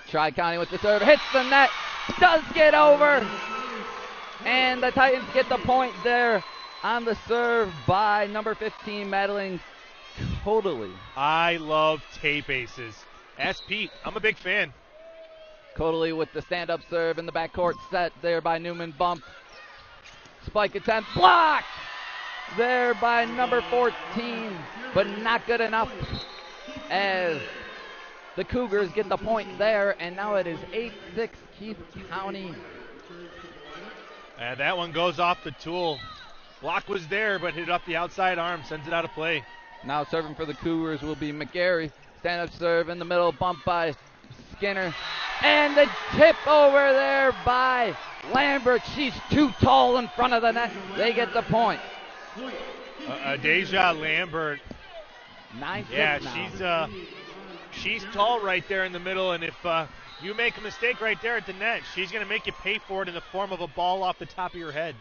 Tri-County with the serve, hits the net, does get over, and the Titans get the point there on the serve by number 15, Madeline Codley. I love tape aces. Ask Pete, I'm a big fan. Codley with the stand-up serve in the backcourt, set there by Newman, bump. Spike attempt, blocked there by number 14, but not good enough as the Cougars get the point there, and now it is 8-6 Keith County. And that one goes off the tool. Block was there, but hit up the outside arm, sends it out of play. Now serving for the Cougars will be McGarry. Stand-up serve in the middle, bump by Skinner. And the tip over there by Lambert. She's too tall in front of the net. They get the point. Deja Lambert. 9-6 yeah, now. She's tall right there in the middle, and if you make a mistake right there at the net, she's going to make you pay for it in the form of a ball off the top of your head.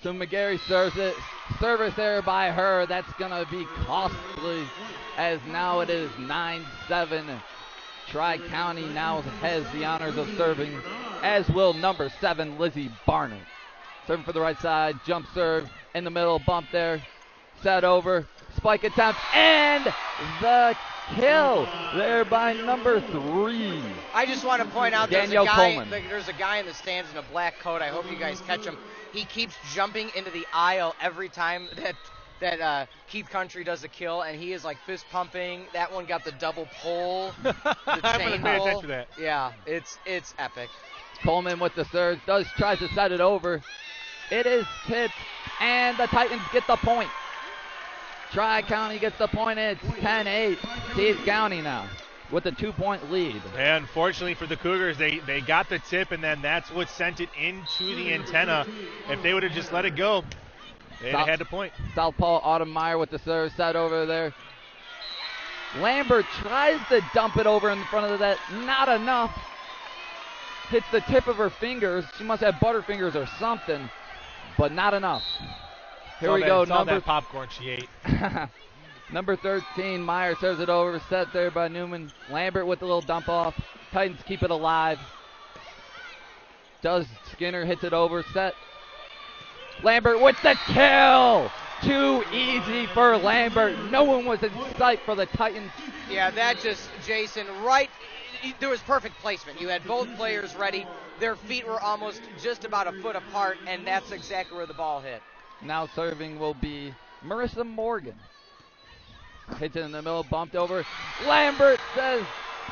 So McGarry serves it. Service there by her. That's going to be costly, as now it is 9-7. Tri-County now has the honors of serving, as will number 7, Lizzie Barnett. Serving for the right side, jump serve in the middle, bump there, set over, spike attempt, and the kill there by number 3. I just want to point out Danielle Coleman. There's a guy in the stands in a black coat. I hope you guys catch him. He keeps jumping into the aisle every time that Keith Country does a kill, and he is like fist pumping. That one got the double pull, the chain pay pull. attention to that. Yeah, it's epic. Coleman with the surge, tries to set it over. It is tipped, and the Titans get the point. Tri-County gets the point, and it's 10-8. Keith County now. with a 2-point lead. And unfortunately for the Cougars, they got the tip, and then that's what sent it into the antenna. If they would have just let it go, they'd have had the point. Southpaw Autumn Meyer with the serve set over there. Lambert tries to dump it over in front of the net. Not enough. Hits the tip of her fingers. She must have butterfingers or something, but not enough. Here we go. All that popcorn she ate. Number 13, Meyer serves it over. Set there by Newman. Lambert with a little dump off. Titans keep it alive. Does Skinner, hits it over. Set. Lambert with the kill. Too easy for Lambert. No one was in sight for the Titans. Yeah, that just, Jason, right. There was perfect placement. You had both players ready. Their feet were almost just about a foot apart, and that's exactly where the ball hit. Now serving will be Marissa Morgan. Hits it in the middle, bumped over. Lambert says,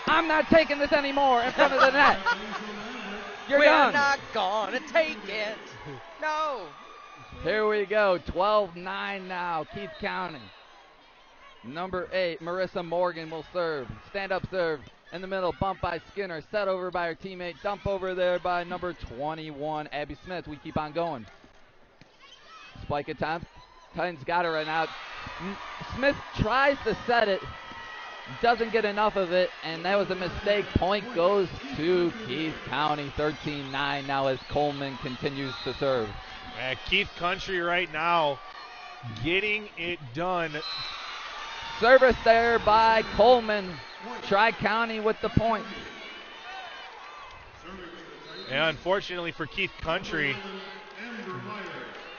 I'm not taking this anymore in front of the net. We're done. Not gonna take it. No. Here we go, 12-9 now, Keith County. Number 8, Marissa Morgan will serve. Stand-up serve in the middle, bump by Skinner, set over by her teammate, dump over there by number 21, Abby Smith. We keep on going. Spike attempt. Titans got it right now. Smith tries to set it, doesn't get enough of it, and that was a mistake. Point goes to Keith County, 13-9 now as Coleman continues to serve. Keith Country right now getting it done. Service there by Coleman. Tri-County with the point. And unfortunately for Keith Country,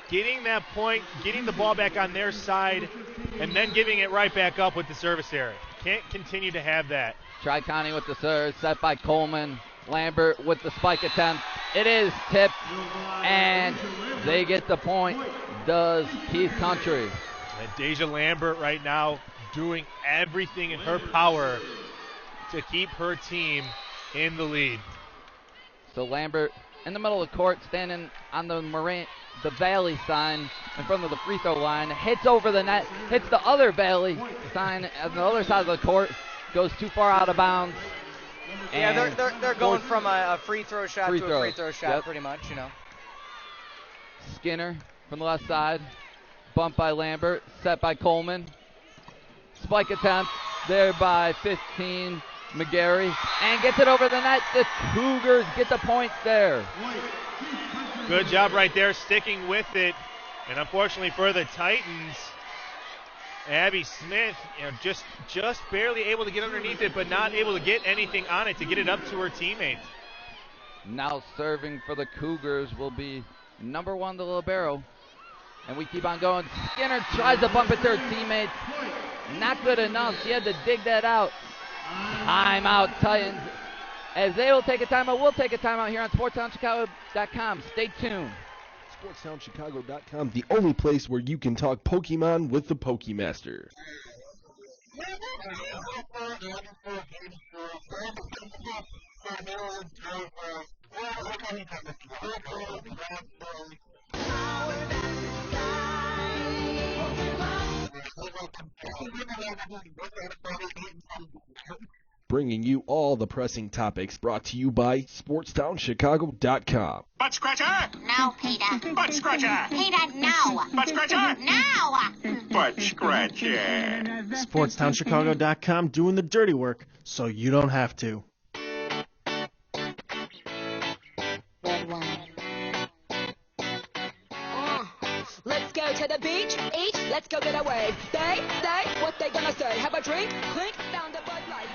getting that point, getting the ball back on their side, and then giving it right back up with the service error. Can't continue to have that. Tri-County with the serve, set by Coleman. Lambert with the spike attempt. It is tipped, and they get the point. Does Keith Country. And Deja Lambert right now doing everything in her power to keep her team in the lead. So Lambert in the middle of the court, standing on the Valley sign in front of the free throw line, hits over the net, hits the other Valley sign on the other side of the court, goes too far out of bounds. Yeah, they're going from a free throw shot to a free throw shot, yep. Pretty much, you know. Skinner from the left side, bumped by Lambert, set by Coleman. Spike attempt there by 15, McGarry, and gets it over the net. The Cougars get the point there. Good job right there, sticking with it. And unfortunately for the Titans, Abby Smith, just barely able to get underneath it, but not able to get anything on it to get it up to her teammates. Now serving for the Cougars will be number 1, the libero. And we keep on going. Skinner tries to bump it to her teammates. Not good enough. She had to dig that out. Timeout, Titans. As they will take a timeout, we'll take a timeout here on SportsTownChicago.com. Stay tuned. SportsTownChicago.com, the only place where you can talk Pokemon with the Pokemaster. Bringing you all the pressing topics, brought to you by SportsTownChicago.com. Butt scratcher! Now, Peter. Butt scratcher! Peter, now! Butt scratcher! Now! Butt scratcher! SportsTownChicago.com, doing the dirty work so you don't have to. Let's go to the beach, eat, let's go get a wave. They, what they gonna say? Have a drink, clink, down the Bud Light.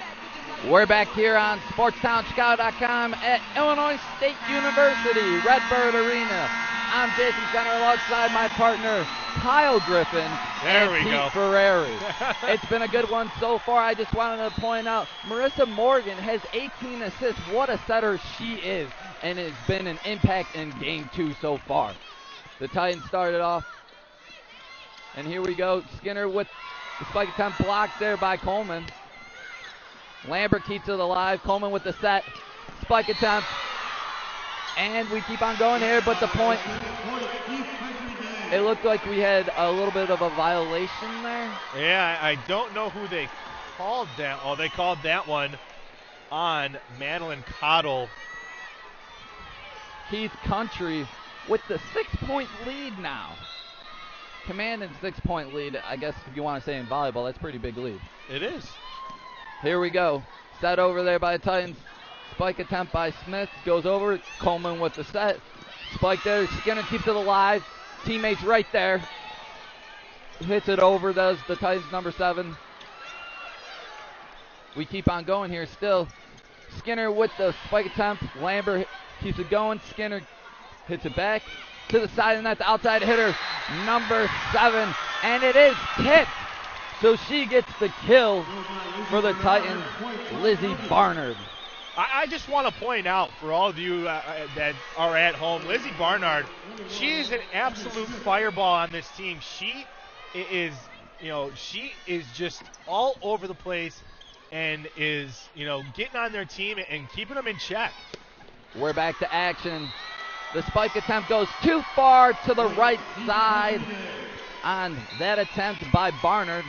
We're back here on SportsTownChicago.com at Illinois State University, Redbird Arena. I'm Jason Center alongside my partner, Kyle Griffin and Pete Ferrari. It's been a good one so far. I just wanted to point out, Marissa Morgan has 18 assists. What a setter she is, and has been an impact in Game 2 so far. The Titans started off, and here we go. Skinner with the spike attempt blocked there by Coleman. Lambert keeps it alive. Coleman with the set. Spike attempt. And we keep on going here, but the point, it looked like we had a little bit of a violation there. Yeah, I don't know who they called that? Oh, they called that one on Madeline Cottle. Keith Country with the 6-point lead now. Commanding 6-point lead, I guess if you want to say in volleyball, that's a pretty big lead. It is. Here we go. Set over there by the Titans. Spike attempt by Smith. Goes over. Coleman with the set. Spike there. Skinner keeps it alive. Teammates right there. Hits it over, does the Titans number 7. We keep on going here still. Skinner with the spike attempt. Lambert keeps it going. Skinner hits it back to the side of the net. The outside hitter, number 7. And it is tipped. So she gets the kill for the Titans, Lizzie Barnard. I just want to point out for all of you that are at home, Lizzie Barnard, she is an absolute fireball on this team. She is just all over the place and is, getting on their team and keeping them in check. We're back to action. The spike attempt goes too far to the right side on that attempt by Barnard.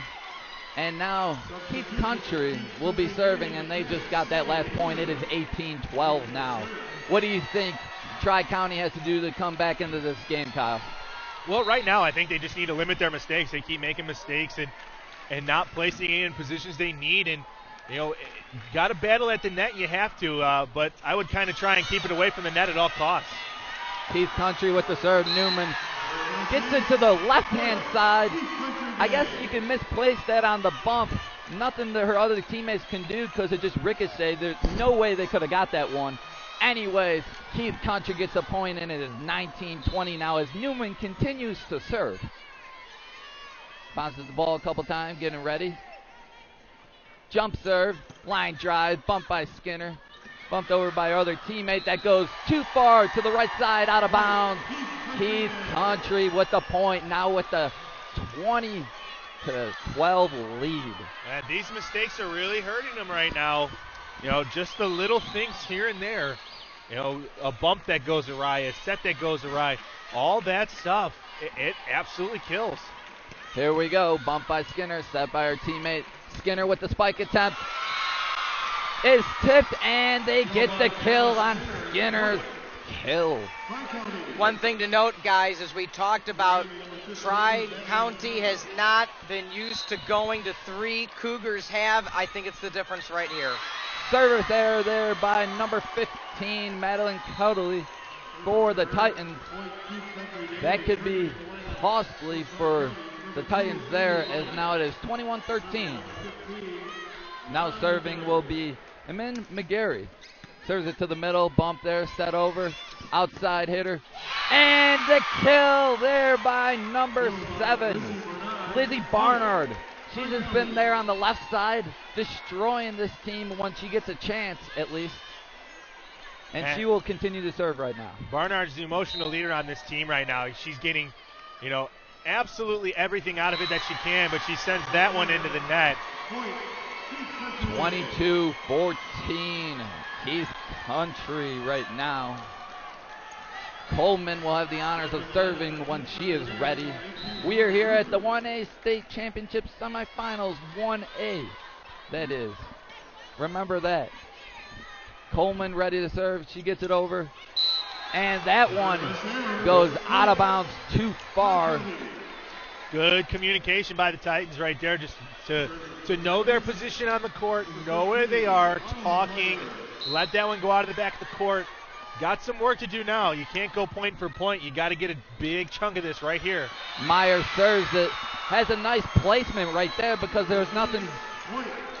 And now Keith Country will be serving, and they just got that last point. It is 18-12 now. What do you think Tri-County has to do to come back into this game, Kyle? Well, right now I think they just need to limit their mistakes. They keep making mistakes and not placing it in positions they need. And, got to battle at the net, you have to. But I would kind of try and keep it away from the net at all costs. Keith Country with the serve. Newman gets it to the left-hand side. I guess you can misplace that on the bump. Nothing that her other teammates can do because it just ricocheted. There's no way they could have got that one. Anyways, Keith Country gets a point, and it is 19-20 now as Newman continues to serve. Bounces the ball a couple times, getting ready. Jump serve, line drive, bumped by Skinner. Bumped over by her other teammate. That goes too far to the right side, out of bounds. Keith Country with the point, now with the 20-12 lead. And these mistakes are really hurting them right now. Just the little things here and there. A bump that goes awry, a set that goes awry. All that stuff, it absolutely kills. Here we go. Bump by Skinner, set by her teammate. Skinner with the spike attempt. Is tipped, and they get the kill on Skinner's kill. One thing to note, guys, as we talked about, Tri-County has not been used to going to 3. Cougars have. I think it's the difference right here. Service error there by number 15, Madeline Cudley, for the Titans. That could be costly for the Titans there, as now it is 21-13. Now serving will be Emin McGarry. Serves it to the middle, bump there, set over, outside hitter. And the kill there by number 7, Lizzie Barnard. She's just been there on the left side, destroying this team when she gets a chance, at least. And she will continue to serve right now. Barnard's the emotional leader on this team right now. She's getting, absolutely everything out of it that she can, but she sends that one into the net. 22-14, Keith Country right now. Coleman will have the honors of serving when she is ready. We are here at the 1A State Championship Semifinals, 1A, that is. Remember that. Coleman ready to serve. She gets it over. And that one goes out of bounds too far. Good communication by the Titans right there, just to know their position on the court, know where they are, talking, let that one go out of the back of the court. Got some work to do now. You can't go point for point. You got to get a big chunk of this right here. Meyer serves it. Has a nice placement right there because there's nothing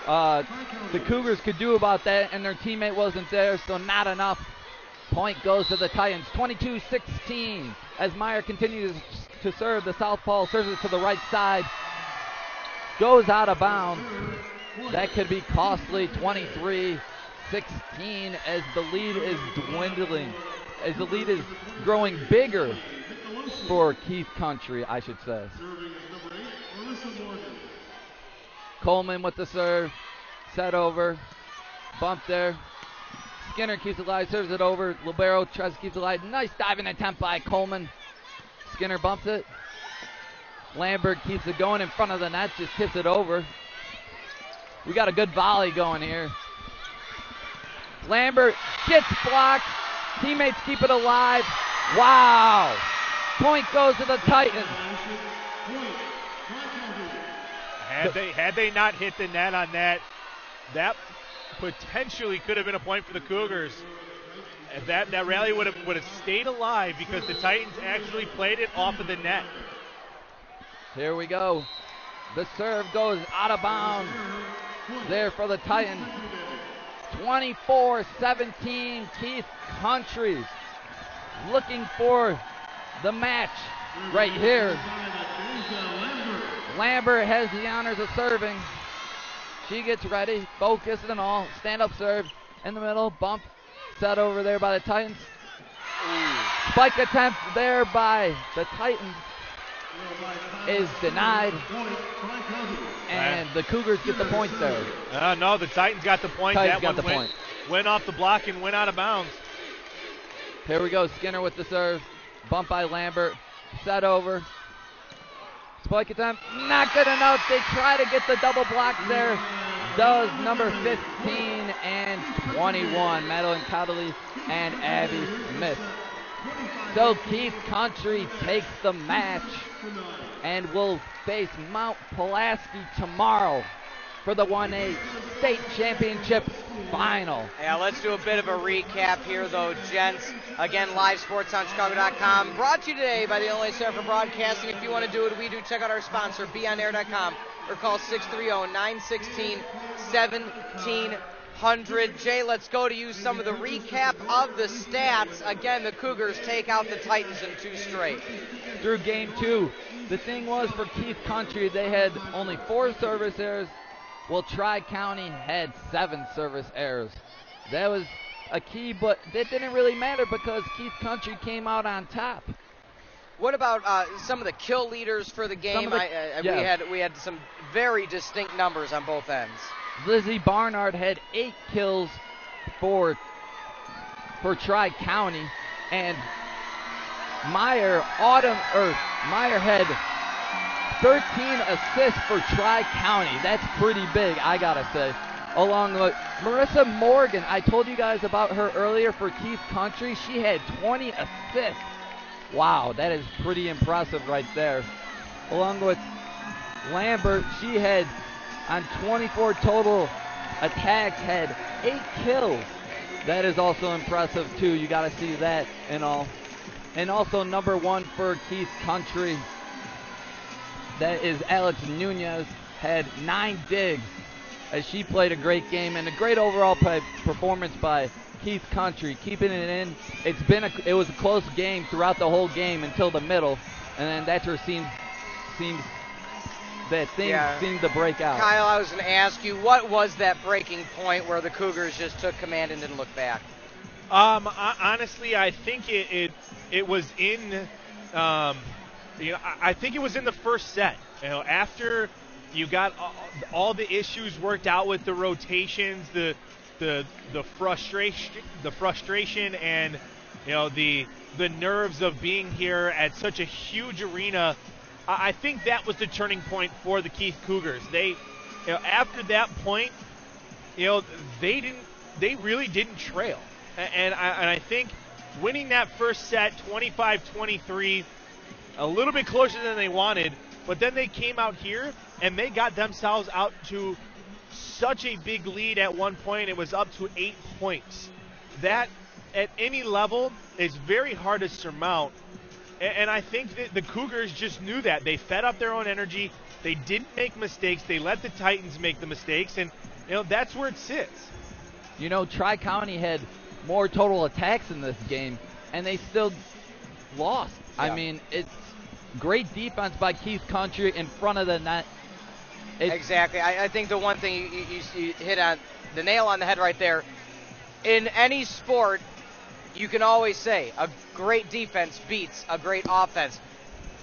the Cougars could do about that, and their teammate wasn't there, so not enough. Point goes to the Titans, 22-16. As Meyer continues to serve, the southpaw serves it to the right side. Goes out of bounds. That could be costly, 23-16, as the lead is dwindling, as the lead is growing bigger for Keith Country, I should say. Coleman with the serve, set over, bump there. Skinner keeps it alive, serves it over. Libero tries to keep it alive. Nice diving attempt by Coleman. Skinner bumps it. Lambert keeps it going in front of the net, just tips it over. We got a good volley going here. Lambert gets blocked. Teammates keep it alive. Wow. Point goes to the Titans. Had they not hit the net on that potentially could have been a point for the Cougars. That rally would have stayed alive because the Titans actually played it off of the net. Here we go. The serve goes out of bounds there for the Titans. 24-17, Keith Country looking for the match right here. Lambert has the honors of serving. She gets ready, focused and all. Stand-up serve in the middle, bump, set over there by the Titans. Spike attempt there by the Titans is denied, and the Cougars get the point there. No, the Titans got the point. Titans that got one the point. Went off the block and went out of bounds. Here we go, Skinner with the serve. Bump by Lambert, set over. Spike attempt, not good enough. They try to get the double block there. Does number 15 and 21, Madeline Cowley and Abby Smith. So Keith Country takes the match and will face Mount Pulaski tomorrow for the 1A state championship final. Yeah, let's do a bit of a recap here, though, gents. Again, livesportsoundchicago.com. Brought to you today by the Illinois Center for Broadcasting. If you want to do what we do, check out our sponsor, beonair.com, or call 630-916-1700. Jay, let's go to you. Some of the recap of the stats. Again, the Cougars take out the Titans in 2 straight. Through game 2, the thing was for Keith Country, they had only 4 service errors. Well, Tri-County had 7 service errors. That was a key, but that didn't really matter because Keith Country came out on top. What about some of the kill leaders for the game? We had some very distinct numbers on both ends. Lizzie Barnard had 8 kills for Tri-County, and Meyer had 13 assists for Tri-County. That's pretty big, I gotta say. Along with Marissa Morgan, I told you guys about her earlier for Keith Country. She had 20 assists. Wow, that is pretty impressive right there. Along with Lambert, she had, on 24 total attacks, had 8 kills. That is also impressive too. You gotta see that and all. And also number 1 for Keith Country, that is Alex Nunez, had 9 digs as she played a great game and a great overall performance by Keith Country, keeping it in. It was a close game throughout the whole game until the middle, and then that's where seemed to break out. Kyle, I was going to ask you, what was that breaking point where the Cougars just took command and didn't look back? Honestly, I think it was in. I think it was in the first set. After you got all the issues worked out with the rotations, the frustration, and the nerves of being here at such a huge arena. I think that was the turning point for the Keith Cougars. They, after that point, they really didn't trail, and I think winning that first set, 25-23. A little bit closer than they wanted, but then they came out here and they got themselves out to such a big lead at one point. It was up to 8 points. That, at any level, is very hard to surmount. And I think that the Cougars just knew that. They fed up their own energy. They didn't make mistakes. They let the Titans make the mistakes, and that's where it sits. Tri-County had more total attacks in this game, and they still lost. Yeah. I mean, it's great defense by Keith Country in front of the net. Exactly. I think the one thing you hit on, the nail on the head right there, in any sport, you can always say a great defense beats a great offense.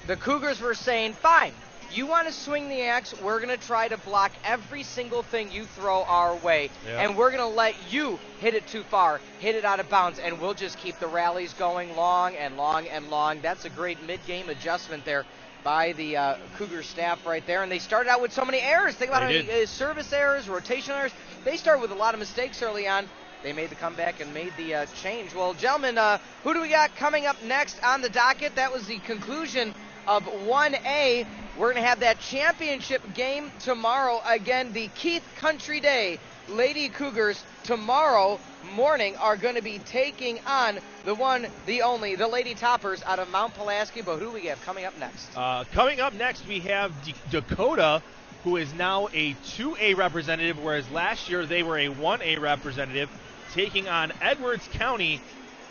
The Cougars were saying, fine, you want to swing the axe, we're going to try to block every single thing you throw our way, and we're going to let you hit it too far, hit it out of bounds, and we'll just keep the rallies going long and long and long. That's a great mid-game adjustment there by the Cougar staff right there. And they started out with so many errors. Think about it, service errors, rotation errors. They started with a lot of mistakes early on. They made the comeback and made the change. Well, gentlemen, who do we got coming up next on the docket? That was the conclusion of 1A. We're going to have that championship game tomorrow. Again, the Keith Country Day Lady Cougars tomorrow morning are going to be taking on the one, the only, the Lady Toppers out of Mount Pulaski. But who do we have coming up next? Coming up next, we have Dakota, who is now a 2A representative, whereas last year they were a 1A representative, taking on Edwards County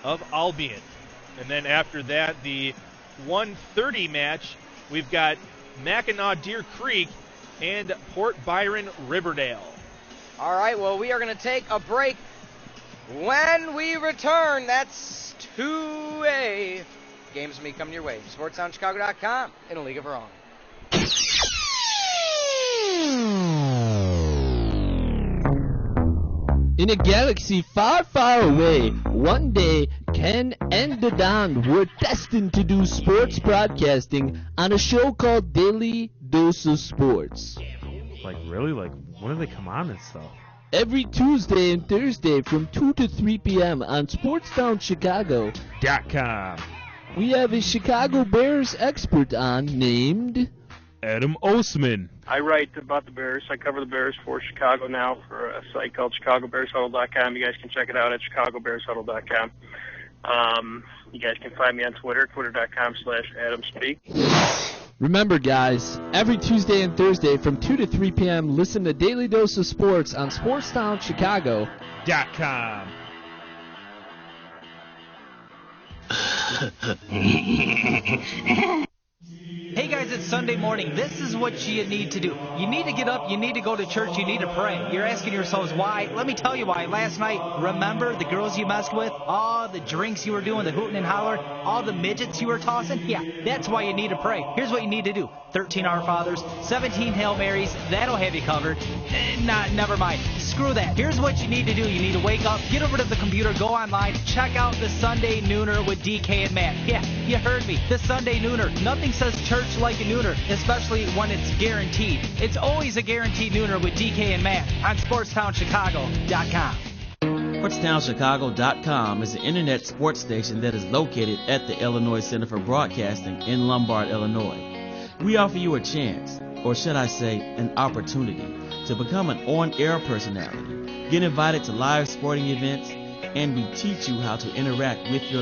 of Albion. And then after that, the 1:30 match, we've got Mackinac Deer Creek and Port Byron Riverdale. All right, well, we are going to take a break. When we return, that's 2A. Games may come your way. SportsTownChicago.com in a league of our own. In a galaxy far, far away, one day Ken and the Don were destined to do sports broadcasting on a show called Daily Dose of Sports. Like, really? Like, when do they come on and stuff? Every Tuesday and Thursday from 2 to 3 p.m. on SportsTownChicago.com. We have a Chicago Bears expert on named Adam Osman. I write about the Bears. I cover the Bears for Chicago now for a site called ChicagoBearsHuddle.com. You guys can check it out at ChicagoBearsHuddle.com. You guys can find me on Twitter, Twitter.com/AdamSpeak. Remember, guys, every Tuesday and Thursday from 2 to 3 p.m., listen to Daily Dose of Sports on SportsTownChicago.com. Hey guys, it's Sunday morning. This is what you need to do. You need to get up, you need to go to church, you need to pray. You're asking yourselves why? Let me tell you why. Last night, remember the girls you messed with? All the drinks you were doing, the hooting and holler, all the midgets you were tossing? Yeah, that's why you need to pray. Here's what you need to do. 13 Our Fathers, 17 Hail Marys, that'll have you covered. Never mind. Screw that. Here's what you need to do. You need to wake up, get over to the computer, go online, check out the Sunday Nooner with DK and Matt. Yeah, you heard me. The Sunday Nooner. Nothing says church like a nooner, especially when it's guaranteed. It's always a guaranteed nooner with DK and Matt on SportsTownChicago.com. SportsTownChicago.com is an internet sports station that is located at the Illinois Center for Broadcasting in Lombard, Illinois. We offer you a chance, or should I say an opportunity, to become an on-air personality, get invited to live sporting events, and we teach you how to interact with your